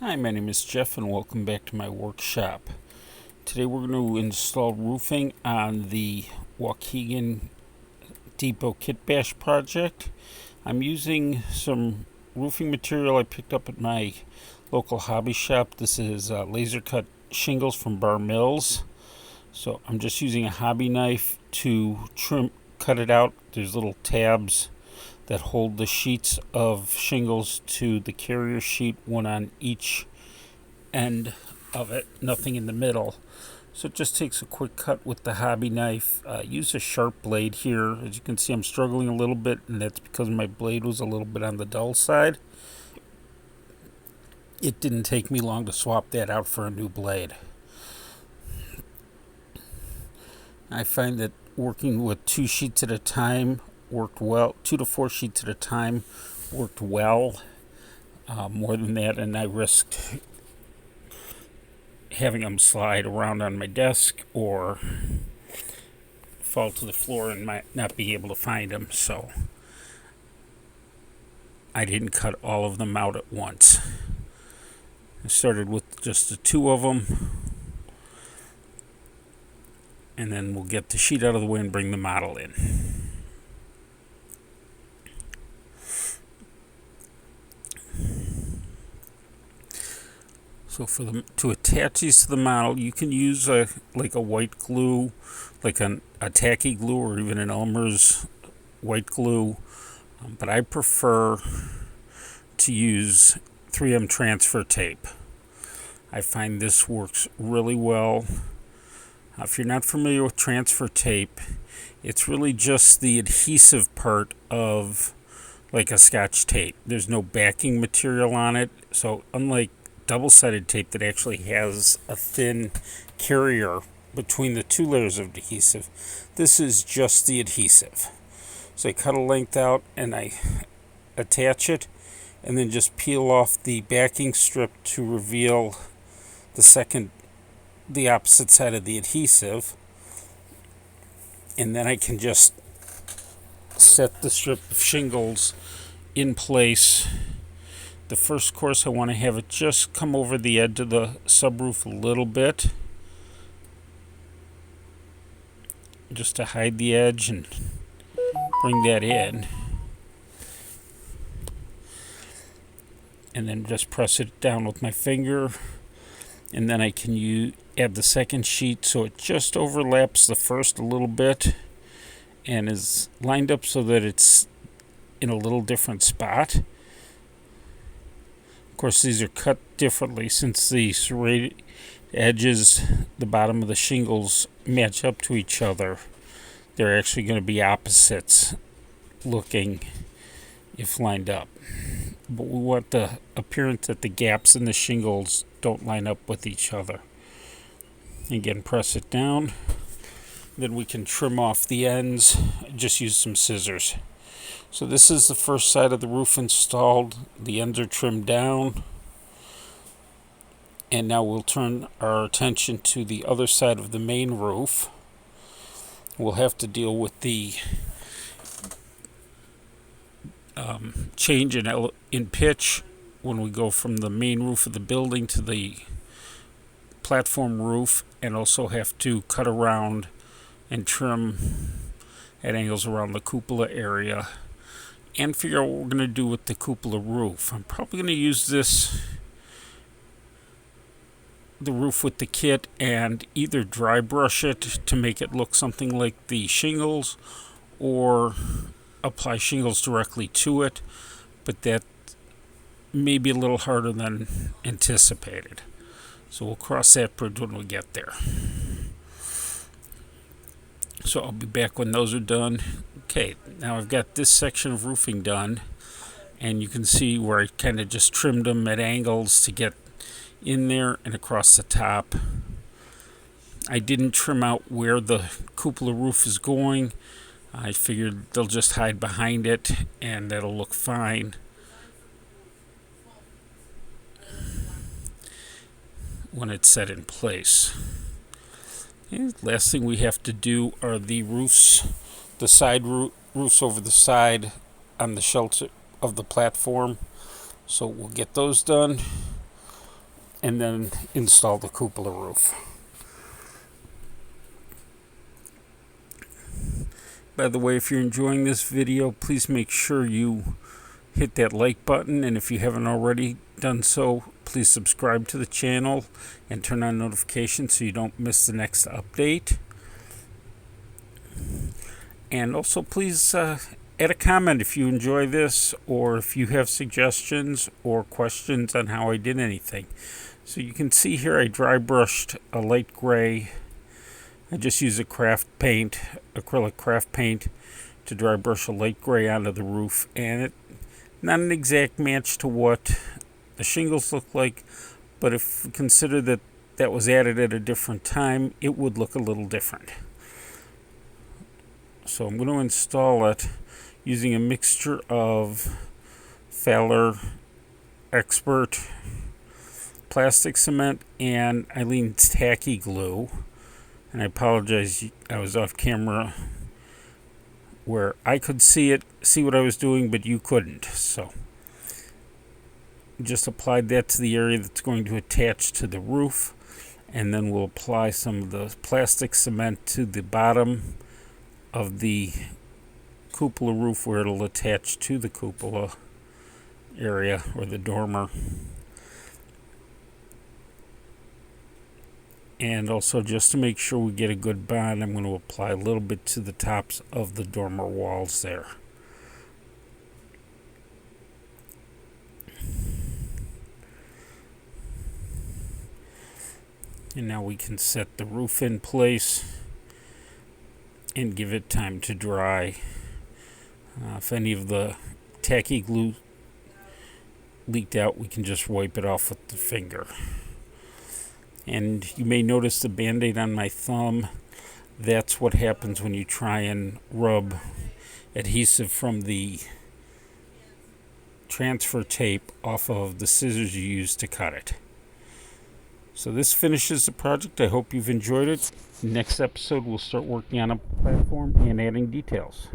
Hi, my name is Jeff and welcome back to my workshop. Today we're going to install roofing on the Waukegan Depot Kit Bash project. I'm using some roofing material I picked up at my local hobby shop. This is laser cut shingles from Bar Mills. So I'm just using a hobby knife to cut it out. There's little tabs that hold the sheets of shingles to the carrier sheet, one on each end of it, nothing in the middle. So it just takes a quick cut with the hobby knife. Use a sharp blade here. As you can see, I'm struggling a little bit, and that's because my blade was a little bit on the dull side. It didn't take me long to swap that out for a new blade. I find that working with 2 sheets at a time worked well. 2 to 4 sheets at a time worked well. More than that, and I risked having them slide around on my desk or fall to the floor and might not be able to find them. So I didn't cut all of them out at once. I started with just the 2 of them, and then we'll get the sheet out of the way and bring the model in. So to attach these to the model, you can use a white glue, like a tacky glue, or even an Elmer's white glue. But I prefer to use 3M transfer tape. I find this works really well. If you're not familiar with transfer tape, it's really just the adhesive part of like a Scotch tape. There's no backing material on it, so unlike double-sided tape that actually has a thin carrier between the 2 layers of adhesive, this is just the adhesive. So I cut a length out and I attach it, and then just peel off the backing strip to reveal the opposite side of the adhesive, and then I can just set the strip of shingles in place. The first course, I want to have it just come over the edge of the subroof a little bit, just to hide the edge and bring that in, and then just press it down with my finger, and then I can add the second sheet so it just overlaps the first a little bit and is lined up so that it's in a little different spot. Of course, these are cut differently since the serrated edges, the bottom of the shingles, match up to each other. They're actually going to be opposites looking if lined up. But we want the appearance that the gaps in the shingles don't line up with each other. Again, press it down. Then we can trim off the ends. Just use some scissors. So this is the first side of the roof installed. The ends are trimmed down. And now we'll turn our attention to the other side of the main roof. We'll have to deal with the change in pitch when we go from the main roof of the building to the platform roof, and also have to cut around and trim at angles around the cupola area, and figure out what we're going to do with the cupola roof. I'm probably going to use the roof with the kit and either dry brush it to make it look something like the shingles, or apply shingles directly to it, but that may be a little harder than anticipated. So we'll cross that bridge when we get there. So I'll be back when those are done. Okay, now I've got this section of roofing done, and you can see where I kind of just trimmed them at angles to get in there and across the top. I didn't trim out where the cupola roof is going. I figured they'll just hide behind it and that'll look fine when it's set in place. And last thing we have to do are the roofs, the side roofs over the side on the shelter of the platform. So we'll get those done. and then install the cupola roof. By the way, if you're enjoying this video, please make sure you hit that like button, and if you haven't already done so, please subscribe to the channel and turn on notifications so you don't miss the next update. And also please add a comment if you enjoy this, or if you have suggestions or questions on how I did anything. So you can see here I dry brushed a light gray. I just use a acrylic craft paint to dry brush a light gray onto the roof, and it not an exact match to what the shingles look like, but if we consider that that was added at a different time, it would look a little different. So I'm going to install it using a mixture of Fowler Expert plastic cement and Eileen's tacky glue. And I apologize, I was off camera where I could see what I was doing, but you couldn't. So just applied that to the area that's going to attach to the roof, and then we'll apply some of the plastic cement to the bottom of the cupola roof where it'll attach to the cupola area or the dormer. And also, just to make sure we get a good bond, I'm going to apply a little bit to the tops of the dormer walls there. And now we can set the roof in place and give it time to dry. If any of the tacky glue leaked out, we can just wipe it off with the finger. And you may notice the band-aid on my thumb. That's what happens when you try and rub adhesive from the transfer tape off of the scissors you use to cut it. So this finishes the project. I hope you've enjoyed it. Next episode, we'll start working on a platform and adding details.